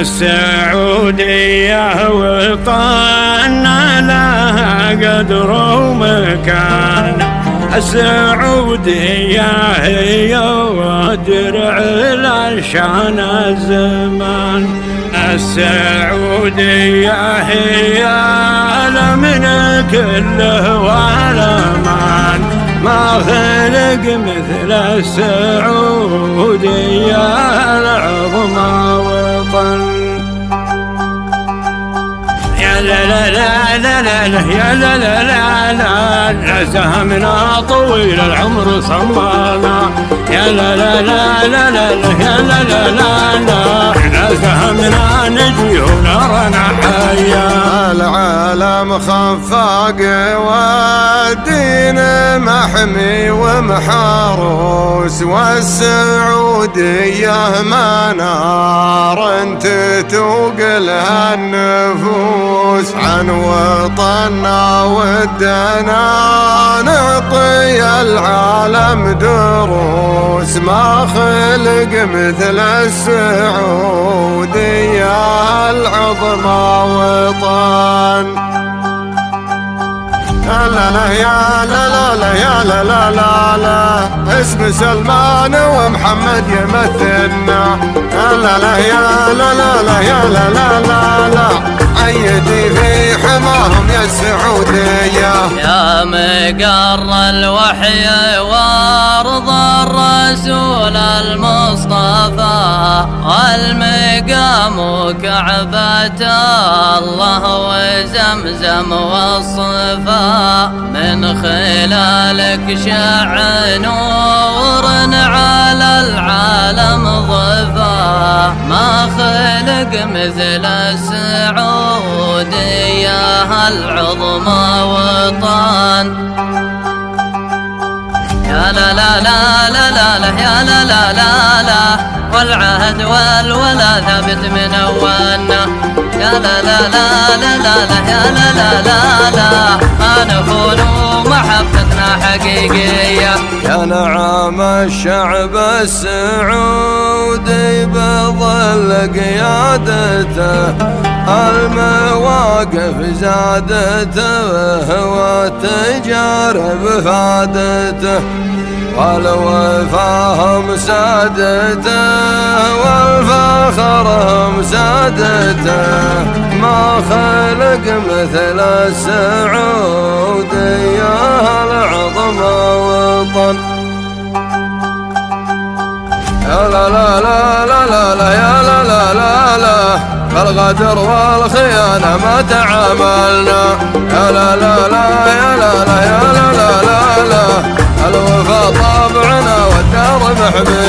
السعودية وطننا لها قدر ومكان. السعودية هي ودرع العشان الزمان. السعودية هي الأمن كله والأمان. ما خلق مثل السعودية العظمى وطن. يا لا لا لا لا لا يا لا لا لا لا سهمنا طويل العمر صمانا. يا لا لا لا لا لا يا لا لا لا لا سهمنا نجي ونارنا حيا. العالم خفاق والدين محمي ومحروس، والسعودية منار تتوقلها النفوس. عن وطننا ودنا نعطي العالم دروس. ما خلق مثل السعودية العظمى وطن. لا لا يا لا لا لا يا لا لا لا لا اسم سلمان ومحمد يمثلنا. لا لا يا لا لا لا يا لا لا لا لا عيدي في حماهم يا السعودية. يا مقر الوحي وارض الرسول المصطفى، والمقام كعبة الله وزمزم والصفا. من خلالك شع نور على العالم ضفا. ما خلق مثل السعودية العظمى وطن. يا لا لا لا لا لا لا يا لا لا لا لا والعهد والولا ثابت من أولنا. يا لا لا لا لا لا لا يا لا لا لا لا ما نخون محبتنا حقيقية. يا نعم الشعب السعودي بظل قيادته، المواقف زادته والتجارب فادته، والوفاهم سادته والفخرهم سادته. ما خلق مثل السعودية العظمى وطن. يا لا لا لا لا لا لا يا لا لا لا لا بالغدر والخيانة ما تعاملنا. يا لا لا لا يا لا لا يا لا لا لا لا الوفا طابعنا والدار محمي.